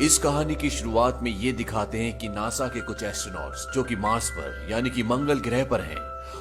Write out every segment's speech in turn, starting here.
इस कहानी की शुरुआत में ये दिखाते हैं कि नासा के कुछ एस्ट्रोनॉट्स जो कि मार्स पर यानी कि मंगल ग्रह पर हैं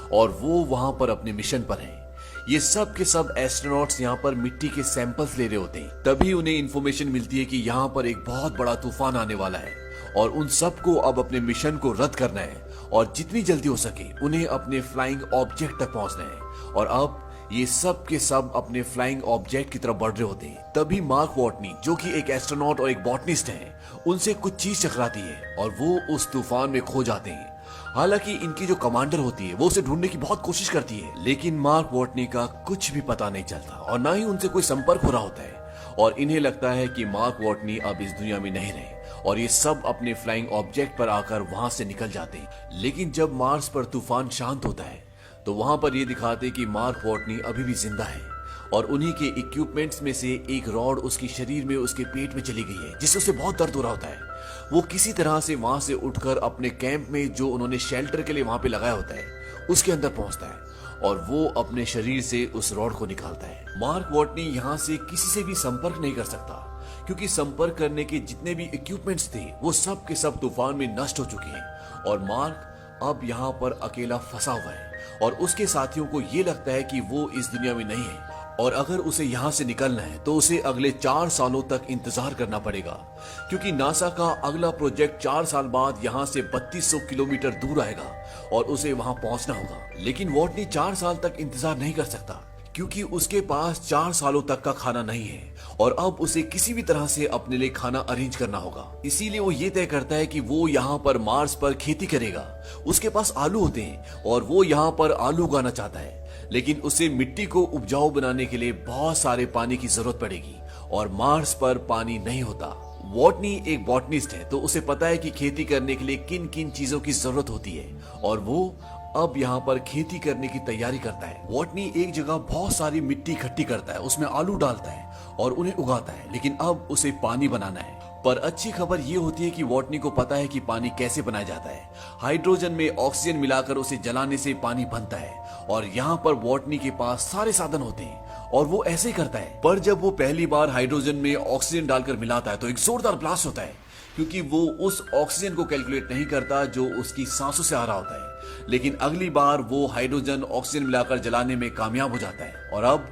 और वो वहां पर अपने मिशन पर हैं। ये सब के सब एस्ट्रोनॉट्स यहाँ पर मिट्टी के सैंपल्स ले रहे होते हैं। तभी उन्हें इंफॉर्मेशन मिलती है कि यहाँ पर एक बहुत बड़ा तूफान आने वाला है और उन सबको अब अपने मिशन को रद्द करना है और जितनी जल्दी हो सके उन्हें अपने फ्लाइंग ऑब्जेक्ट तक पहुंचना है। और अब ये सब के सब अपने फ्लाइंग ऑब्जेक्ट की तरफ बढ़ रहे होते हैं। तभी मार्क वॉटनी जो कि एक एस्ट्रोनॉट और एक बॉटनिस्ट हैं, उनसे कुछ चीज टकराती है और वो उस तूफान में खो जाते हैं। हालांकि इनकी जो कमांडर होती है वो उसे ढूंढने की बहुत कोशिश करती है, लेकिन मार्क वॉटनी का कुछ भी पता नहीं चलता और ना ही उनसे कोई संपर्क हो रहा होता है। और इन्हें लगता है कि मार्क वॉटनी अब इस दुनिया में नहीं रहे और ये सब अपने फ्लाइंग ऑब्जेक्ट पर आकर वहां से निकल जाते हैं। लेकिन जब मार्स पर तूफान शांत होता है तो वहां पर ये दिखाते कि मार्क वॉटनी अभी भी जिंदा है और उन्हीं के इक्विपमेंट्स में से एक रॉड उसके शरीर में उसके पेट में चली गई है, जिससे उसे बहुत दर्द हो रहा होता है। वो किसी तरह से वहां से उठकर अपने कैंप में जो उन्होंने शेल्टर के लिए वहां पे लगाया होता है उसके अंदर पहुंचता है और वो अपने शरीर से उस रॉड को निकालता है। मार्क वॉटनी यहाँ से किसी से भी संपर्क नहीं कर सकता क्योंकि संपर्क करने के जितने भी इक्विपमेंट्स थे वो सब के सब तूफान में नष्ट हो चुके हैं और मार्क अब यहाँ पर अकेला फंसा हुआ है और उसके साथियों को ये लगता है कि वो इस दुनिया में नहीं है और अगर उसे यहाँ से निकलना है तो उसे अगले 4 सालों तक इंतजार करना पड़ेगा क्योंकि नासा का अगला प्रोजेक्ट 4 साल बाद यहाँ से 3200 किलोमीटर दूर आएगा और उसे वहां पहुंचना होगा। लेकिन वॉटनी 4 साल तक इंतजार नहीं कर सकता क्योंकि उसके पास 4 सालों तक का खाना नहीं है और अब उसे किसी भी तरह से अपने लिए खाना अरेंज करना होगा। इसीलिए वो ये तय करता है कि वो यहाँ पर मार्स पर खेती करेगा। उसके पास आलू होते हैं और वो यहाँ पर आलू उगाना चाहता है, लेकिन उसे मिट्टी को उपजाऊ बनाने के लिए बहुत सारे पानी की जरूरत पड़ेगी और मार्स पर पानी नहीं होता। वॉटनी एक बॉटनिस्ट है तो उसे पता है कि खेती करने के लिए किन किन चीजों की जरूरत होती है और वो अब यहाँ पर खेती करने की तैयारी करता है। वॉटनी एक जगह बहुत सारी मिट्टी इकट्ठी करता है, उसमें आलू डालता है और उन्हें उगाता है, लेकिन अब उसे पानी बनाना है। पर अच्छी खबर ये होती है कि वॉटनी को पता है कि पानी कैसे बनाया जाता है। हाइड्रोजन में ऑक्सीजन मिलाकर उसे जलाने से पानी बनता है और यहाँ पर वॉटनी के पास सारे साधन होते हैं और वो ऐसे ही करता है। पर जब वो पहली बार हाइड्रोजन में ऑक्सीजन डालकर मिलाता है तो एक जोरदार ब्लास्ट होता है क्योंकि वो उस ऑक्सीजन को कैलकुलेट नहीं करता जो उसकी सांसों से आ रहा होता है। लेकिन अगली बार वो हाइड्रोजन ऑक्सीजन मिलाकर जलाने में कामयाब हो जाता है और अब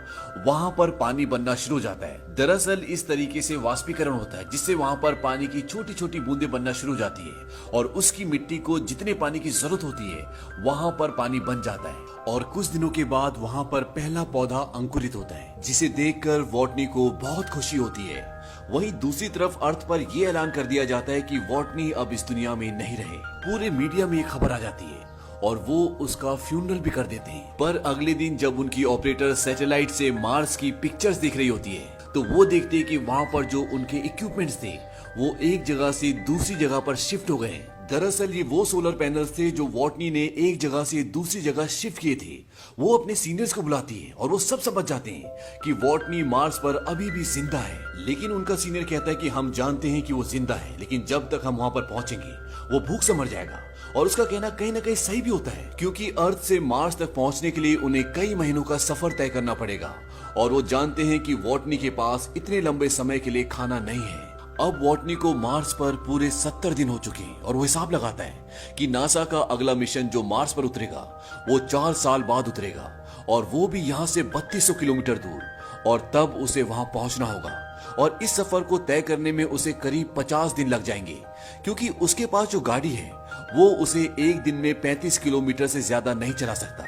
वहां पर पानी बनना शुरू हो जाता है। दरअसल इस तरीके से वाष्पीकरण होता है जिससे वहां पर पानी की छोटी छोटी बूंदें बनना शुरू हो जाती है और उसकी मिट्टी को जितने पानी की जरूरत होती है वहां पर पानी बन जाता है और कुछ दिनों के बाद वहां पर पहला पौधा अंकुरित होता है, जिसे देखकर वॉटनी को बहुत खुशी होती है। वहीं दूसरी तरफ अर्थ पर यह ऐलान कर दिया जाता है कि वॉटनी अब इस दुनिया में नहीं रहे। पूरे मीडिया में एक खबर आ जाती है और वो उसका फ्यूनरल भी कर देते हैं। पर अगले दिन जब उनकी ऑपरेटर सैटेलाइट से मार्स की पिक्चर्स देख रही होती है तो वो देखते हैं कि वहां पर जो उनके इक्विपमेंट्स थे वो एक जगह से दूसरी जगह पर शिफ्ट हो गए हैं। दरअसल ये वो सोलर पैनल्स थे जो वॉटनी ने एक जगह से दूसरी जगह शिफ्ट किए थे। वो अपने सीनियर्स को बुलाती है और वो सब समझ जाते हैं कि वॉटनी मार्स पर अभी भी जिंदा है। लेकिन उनका सीनियर कहता है कि हम जानते हैं कि वो जिंदा है, लेकिन जब तक हम वहां पर पहुंचेंगे वो भूख से मर जाएगा। और उसका कहना कहीं ना कहीं सही भी होता है क्योंकि अर्थ से मार्स तक पहुंचने के लिए उन्हें कई महीनों का सफर तय करना पड़ेगा और वो जानते हैं कि वॉटनी के पास इतने लंबे समय के लिए खाना नहीं है। अब वॉटनी को मार्स पर पूरे 70 दिन हो चुके हैं और वो हिसाब लगाता है कि नासा का अगला मिशन जो मार्स पर उतरेगा वो 4 साल बाद उतरेगा और वो भी यहाँ से 3200 किलोमीटर दूर और तब उसे वहां पहुंचना होगा। और इस सफर को तय करने में उसे करीब 50 दिन लग जाएंगे क्योंकि उसके पास जो गाड़ी है वो उसे एक दिन में 35 किलोमीटर से ज्यादा नहीं चला सकता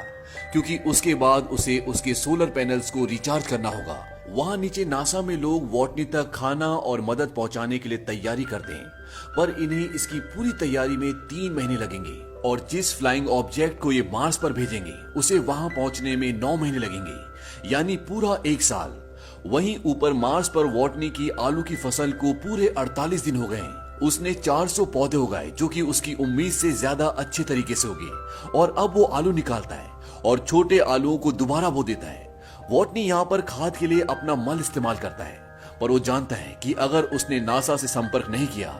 क्योंकि उसके बाद उसे उसके सोलर पैनल्स को रिचार्ज करना होगा। वहां नीचे नासा में लोग वॉटनी तक खाना और मदद पहुंचाने के लिए तैयारी करते हैं, पर इन्हें इसकी पूरी तैयारी में 3 महीने लगेंगे और जिस फ्लाइंग ऑब्जेक्ट को ये मार्स पर भेजेंगे उसे वहां पहुंचने में 9 महीने लगेंगे, यानी पूरा 1 साल। वहीं ऊपर मार्स पर वॉटनी की आलू की फसल को पूरे 48 दिन हो गए हैं। उसने 400 पौधे उगाए जो कि उसकी उम्मीद से ज्यादा अच्छे तरीके से उगे और अब वो आलू निकालता है और छोटे आलूओं को दोबारा बो देता है। वॉटनी यहाँ पर खाद के लिए अपना मल इस्तेमाल करता है, पर वो जानता है कि अगर उसने नासा से संपर्क नहीं किया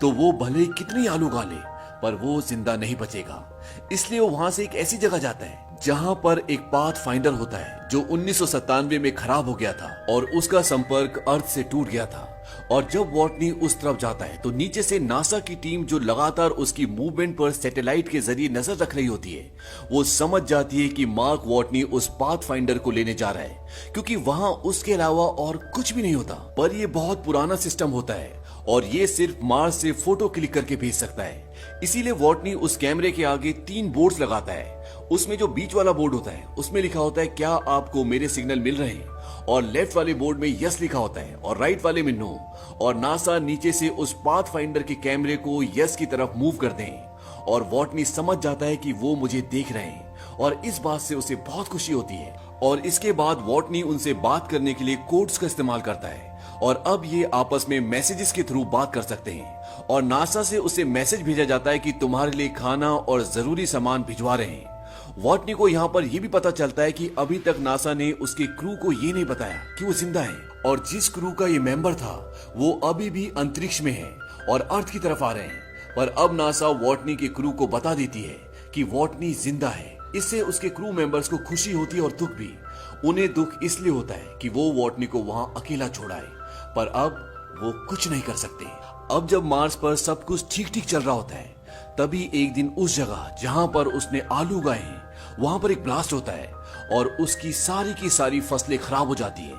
तो वो भले कितनी आलू उगा ले पर वो जिंदा नहीं बचेगा। इसलिए वो वहां से एक ऐसी जगह जाता है जहां पर एक पाथ फाइंडर होता है जो 1997 में खराब हो गया था और उसका संपर्क अर्थ से टूट गया था और जब वॉटनी उस तरफ जाता है तो नीचे से नासा की टीम जो लगातार उसकी मूवमेंट पर सैटेलाइट के जरिए नजर रख रही होती है, वो समझ जाती है कि मार्क वॉटनी उस पाथफाइंडर को लेने जा रहा है, क्योंकि वहां उसके अलावा और कुछ भी नहीं होता। पर यह बहुत पुराना सिस्टम होता है और ये सिर्फ मार्स से फोटो क्लिक करके भेज सकता है। इसीलिए वॉटनी उस कैमरे के आगे 3 बोर्ड्स लगाता है। उसमें जो बीच वाला बोर्ड होता है उसमें लिखा होता है क्या आपको मेरे सिग्नल मिल रहे हैं, और लेफ्ट वाले बोर्ड में यस लिखा होता है और राइट वाले में नो। और नासा नीचे से उस पाथफाइंडर के कैमरे को यस की तरफ मूव कर दें और वॉटनी समझ जाता है कि वो मुझे देख रहे हैं और इस बात से उसे बहुत खुशी होती है। और इसके बाद वॉटनी उनसे बात करने के लिए कोड्स का इस्तेमाल करता है और अब ये आपस में मैसेजेस के थ्रू बात कर सकते हैं। और नासा से उसे मैसेज भेजा जाता है कि तुम्हारे लिए खाना और जरूरी सामान भिजवा रहे हैं। वॉटनी को यहाँ पर यह भी पता चलता है कि अभी तक नासा ने उसके क्रू को ये नहीं बताया कि वो जिंदा है, और जिस क्रू का ये मेंबर था वो अभी भी अंतरिक्ष में है और अर्थ की तरफ आ रहे हैं। पर अब नासा वॉटनी के क्रू को बता देती है कि वॉटनी जिंदा है। इससे उसके क्रू मेंबर्स को खुशी होती है और दुख भी। उन्हें दुख इसलिए होता है कि वो वॉटनी को वहां अकेला छोड़ाए, पर अब वो कुछ नहीं कर सकते। अब जब मार्स पर सब कुछ ठीक ठीक चल रहा होता है, तभी एक दिन उस जगह जहां पर उसने आलू उगाए हैं वहां पर एक ब्लास्ट होता है और उसकी सारी की सारी फसलें खराब हो जाती है।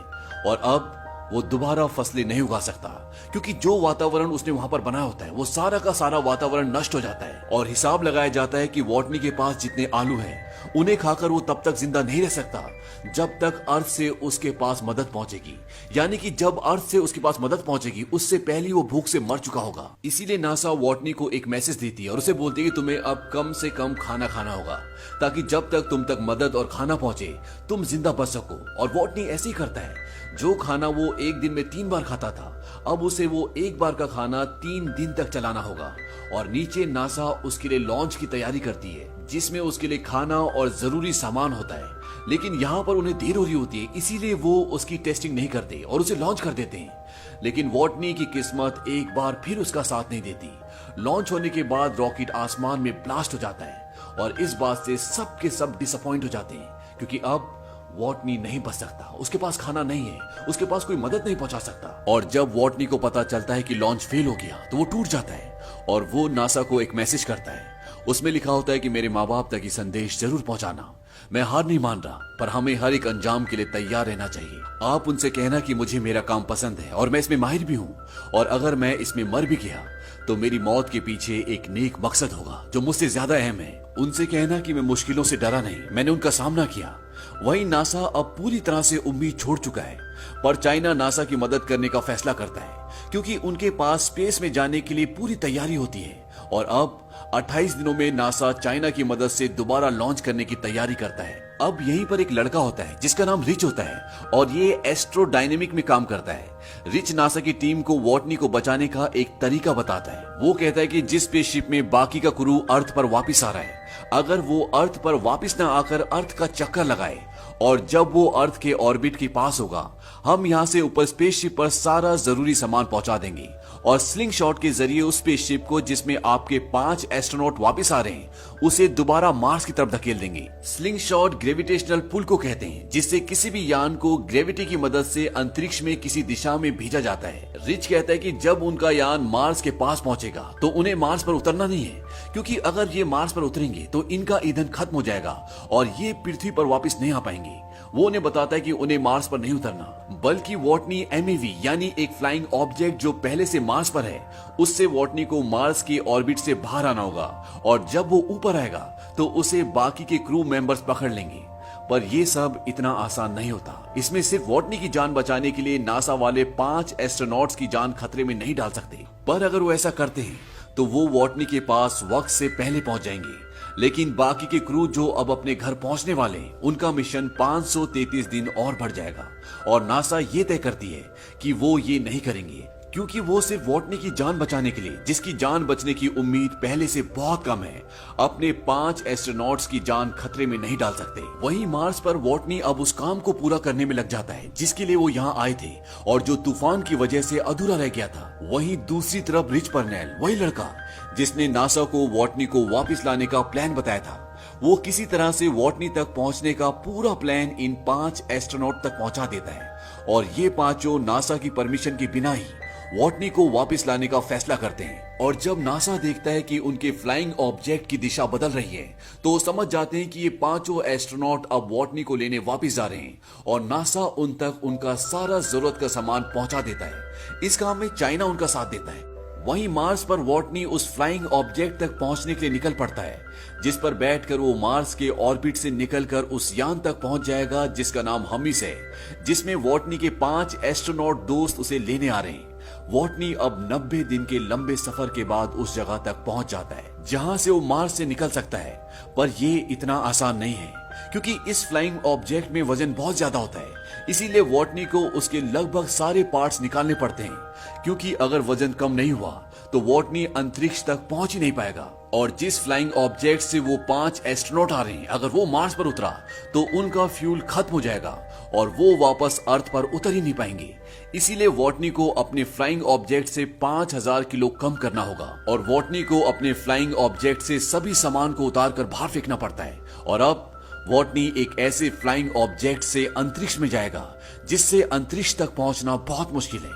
और अब वो दोबारा फसलें नहीं उगा सकता, क्योंकि जो वातावरण उसने वहां पर बनाया होता है वो सारा का सारा वातावरण नष्ट हो जाता है। और हिसाब लगाया जाता है कि वॉटनी के पास जितने आलू हैं उन्हें खाकर वो तब तक जिंदा नहीं रह सकता जब तक अर्थ से उसके पास मदद पहुंचेगी। यानी कि जब अर्थ से उसके पास मदद पहुंचेगी उससे पहले वो भूख से मर चुका होगा। इसीलिए नासा वॉटनी को एक मैसेज देती है और उसे बोलती है कि तुम्हें अब कम से कम खाना खाना होगा, ताकि जब तक तुम तक मदद और खाना पहुंचे तुम जिंदा बच सको। और वॉटनी ऐसे ही करता है। जो खाना वो एक दिन में 3 बार खाता था, अब उसे वो एक बार का खाना 3 दिन तक चलाना होगा। और नीचे नासा उसके लिए लॉन्च की तैयारी करती है, जिसमें उसके लिए खाना और जरूरी सामान होता है। लेकिन यहाँ पर उन्हें देर हो रही होती है, इसीलिए वो उसकी टेस्टिंग नहीं करते और उसे लॉन्च कर देते हैं। लेकिन वॉटनी की किस्मत एक बार फिर उसका साथ नहीं देती। लॉन्च होने के बाद रॉकेट आसमान में ब्लास्ट हो जाता है और इस बात से सब के सब डिसअपॉइंट हो जाते हैं, क्योंकि अब वॉटनी नहीं बच सकता। उसके पास खाना नहीं है, उसके पास कोई मदद नहीं पहुंचा सकता। और जब वॉटनी को पता चलता है कि लॉन्च फेल हो गया तो वो टूट जाता है और वो नासा को एक मैसेज करता है। उसमें लिखा होता है कि मेरे माँ बाप तक ये संदेश जरूर पहुंचाना। मैं हार नहीं मान रहा, पर हमें हर एक अंजाम के लिए तैयार रहना चाहिए। आप उनसे कहना कि मुझे मेरा काम पसंद है और मैं इसमें माहिर भी हूँ, और अगर मैं इसमें मर भी गया तो मेरी मौत के पीछे एक नेक मकसद होगा जो मुझसे ज्यादा अहम है। उनसे कहना कि मैं मुश्किलों से डरा नहीं, मैंने उनका सामना किया। वहीं नासा अब पूरी तरह से उम्मीद छोड़ चुका है, पर चाइना नासा की मदद करने का फैसला करता है, क्योंकि उनके पास स्पेस में जाने के लिए पूरी तैयारी होती है। और अब 28 दिनों में नासा चाइना की मदद से दोबारा लॉन्च करने की तैयारी करता है। अब यहीं पर एक लड़का होता है जिसका नाम रिच होता है और ये एस्ट्रोडायनेमिक में काम करता है। रिच नासा की टीम को वॉटनी को बचाने का एक तरीका बताता है। वो कहता है कि जिस स्पेसशिप में बाकी का क्रू अर्थ पर वापस आ रहा है, अगर वो अर्थ पर वापस न आकर अर्थ का चक्कर लगाए और जब वो अर्थ के ऑर्बिट के पास होगा, हम यहाँ से ऊपर स्पेसशिप पर सारा जरूरी सामान पहुंचा देंगे और स्लिंग शॉट के जरिए उस स्पेसशिप को जिसमें आपके 5 एस्ट्रोनॉट वापस आ रहे हैं उसे दोबारा मार्स की तरफ धकेल देंगे। स्लिंग शॉट ग्रेविटेशनल पुल को कहते हैं, जिससे किसी भी यान को ग्रेविटी की मदद से अंतरिक्ष में किसी दिशा में भेजा जाता है। रिच कहता है कि जब उनका यान मार्स के पास पहुंचेगा तो उन्हें मार्स पर उतरना नहीं है, क्योंकि अगर ये मार्स पर उतरेंगे तो इनका ईंधन खत्म हो जाएगा और ये पृथ्वी पर वापस नहीं आ पाएंगे। वो उन्हें बताता है कि उन्हें मार्स पर नहीं उतरना, बल्कि वॉटनी एमईवी यानी एक फ्लाइंग ऑब्जेक्ट जो पहले से मार्स पर है, उससे वॉटनी को मार्स के ऑर्बिट से बाहर आना होगा और जब वो ऊपर आएगा तो उसे बाकी के क्रू मेंबर्स पकड़ लेंगे। पर ये सब इतना आसान नहीं होता। इसमें सिर्फ वॉटनी की जान बचाने के लिए नासा वाले 5 एस्ट्रोनॉट्स की जान खतरे में नहीं डाल सकते। पर अगर वो ऐसा करते हैं तो वो वॉटनी के पास वक्त से पहले पहुंच जाएंगे। लेकिन बाकी के क्रू जो अब अपने घर पहुंचने वाले हैं, उनका मिशन 533 दिन और बढ़ जाएगा। और नासा ये तय करती है कि वो ये नहीं करेंगे, क्योंकि वो सिर्फ वॉटनी की जान बचाने के लिए, जिसकी जान बचने की उम्मीद पहले से बहुत कम है, अपने 5 एस्ट्रोनॉट्स की जान खतरे में नहीं डाल सकते। वहीं मार्स पर वॉटनी अब उस काम को पूरा करने में लग जाता है जिसके लिए वो यहाँ आए थे और जो तूफान की वजह से अधूरा रह गया था। वहीं दूसरी तरफ रिच पर्नेल, वही लड़का जिसने नासा को वॉटनी को वापस लाने का प्लान बताया था, वो किसी तरह से वॉटनी तक पहुंचने का पूरा प्लान इन 5 एस्ट्रोनॉट तक पहुंचा देता है और ये पांचों नासा की परमिशन के बिना ही वॉटनी को वापस लाने का फैसला करते हैं। और जब नासा देखता है कि उनके फ्लाइंग ऑब्जेक्ट की दिशा बदल रही है तो समझ जाते हैं कि ये पांचों एस्ट्रोनॉट अब वॉटनी को लेने वापस जा रहे हैं और नासा उन तक उनका सारा जरूरत का सामान पहुंचा देता है। इस काम में चाइना उनका साथ देता है। वहीं मार्स पर वॉटनी उस फ्लाइंग ऑब्जेक्ट तक पहुंचने के लिए निकल पड़ता है, जिस पर बैठकर वो मार्स के ऑर्बिट से निकलकर उस यान तक पहुंच जाएगा जिसका नाम हमिस है, जिसमें वॉटनी के 5 एस्ट्रोनॉट दोस्त उसे लेने आ रहे हैं। वॉटनी अब 90 दिन के लंबे सफर के बाद उस जगह तक पहुंच जाता है जहां से वो मार्स से निकल सकता है, पर ये इतना आसान नहीं है क्योंकि इस फ्लाइंग ऑब्जेक्ट में वजन बहुत ज्यादा होता है। इसीलिए वॉटनी को उसके लगभग सारे पार्ट्स निकालने पड़ते हैं, क्योंकि अगर वजन कम नहीं हुआ तो वॉटनी अंतरिक्ष तक पहुंच ही नहीं पाएगा। और जिस फ्लाइंग ऑब्जेक्ट से वो 5 एस्ट्रोनॉट आ रहे हैं, अगर वो मार्स पर उतरा तो उनका फ्यूल खत्म हो जाएगा और वो वापस अर्थ पर उतर ही नहीं पाएंगे। इसीलिए वॉटनी को अपने फ्लाइंग ऑब्जेक्ट से 5000 किलो कम करना होगा और वॉटनी को अपने फ्लाइंग ऑब्जेक्ट से सभी सामान को उतार कर बाहर फेंकना पड़ता है। और अब वॉटनी एक ऐसे फ्लाइंग ऑब्जेक्ट से अंतरिक्ष में जाएगा जिससे अंतरिक्ष तक पहुंचना बहुत मुश्किल है,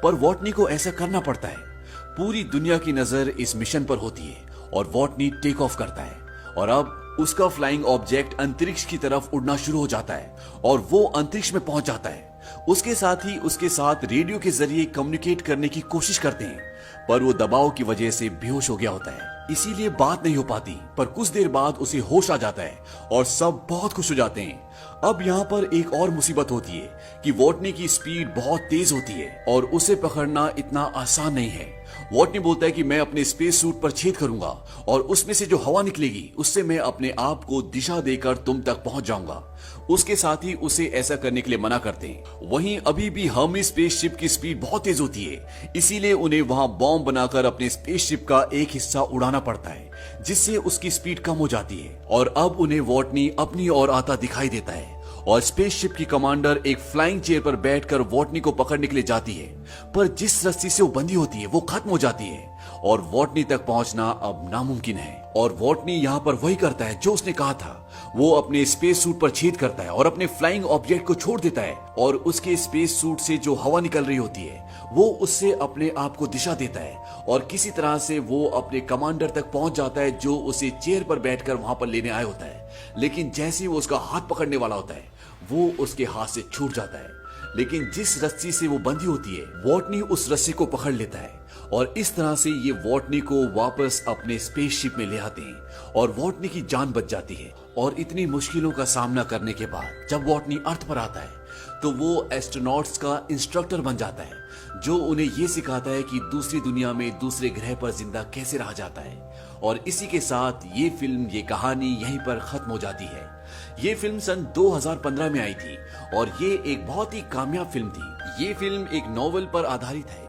पर वॉटनी को ऐसा करना पड़ता है। पूरी दुनिया की नजर इस मिशन पर होती है और वॉटनी टेक ऑफ करता है और अब उसका फ्लाइंग ऑब्जेक्ट अंतरिक्ष की तरफ उड़ना शुरू हो जाता है और वो अंतरिक्ष में पहुंच जाता है। उसके साथ ही उसके साथ रेडियो के जरिए कम्युनिकेट करने की कोशिश करते हैं, पर वो दबाव की वजह से बेहोश हो गया होता है, इसीलिए बात नहीं हो पाती। पर कुछ देर बाद उसे होश आ जाता है और सब बहुत खुश हो जाते हैं। अब यहाँ पर एक और मुसीबत होती है कि वॉटनी की स्पीड बहुत तेज होती है और उसे पकड़ना इतना आसान नहीं है। वॉटनी बोलता है कि मैं अपने स्पेस सूट पर छेद करूंगा और उसमें से जो हवा निकलेगी उससे मैं अपने आप को दिशा देकर तुम तक पहुंच जाऊंगा। उसके साथ ही उसे ऐसा करने के लिए मना करते हैं। वहीं अभी भी हर्मी स्पेसशिप की स्पीड बहुत तेज होती है, इसीलिए उन्हें वहां बॉम्ब बनाकर अपने स्पेसशिप का एक हिस्सा उड़ाना पड़ता है, जिससे उसकी स्पीड कम हो जाती है। और अब उन्हें वॉटनी अपनी ओर आता दिखाई देता है और स्पेसशिप की कमांडर एक फ्लाइंग चेयर पर बैठकर वॉटनी को पकड़ने के लिए जाती है, पर जिस रस्सी से वो बंधी होती है वो खत्म हो जाती है और वॉटनी तक पहुंचना अब नामुमकिन है। और वॉटनी यहाँ पर वही करता है जो उसने कहा था। वो अपने स्पेस सूट पर छेद करता है और अपने फ्लाइंग ऑब्जेक्ट को छोड़ देता है और उसके स्पेस सूट से जो हवा निकल रही होती है वो उससे अपने आप को दिशा देता है और किसी तरह से वो अपने कमांडर तक पहुंच जाता है जो उसे चेयर पर बैठकर वहां पर लेने आया होता है। लेकिन जैसे ही वो उसका हाथ पकड़ने वाला होता है वो उसके हाथ से छूट जाता है, लेकिन जिस रस्सी से वो बंधी होती है वॉटनी उस रस्सी को पकड़ लेता है और इस तरह से ये वॉटनी को वापस अपने स्पेसशिप में ले आते हैं और वॉटनी की जान बच जाती है। और इतनी मुश्किलों का सामना करने के बाद जब वॉटनी अर्थ पर आता है तो वो एस्ट्रोनॉट्स का इंस्ट्रक्टर बन जाता है, जो उन्हें ये सिखाता है कि दूसरी दुनिया में दूसरे ग्रह पर जिंदा कैसे रहा जाता है। और इसी के साथ ये फिल्म, ये कहानी यहीं पर खत्म हो जाती है। ये फिल्म सन 2015 में आई थी और ये एक बहुत ही कामयाब फिल्म थी। ये फिल्म एक नॉवेल पर आधारित है।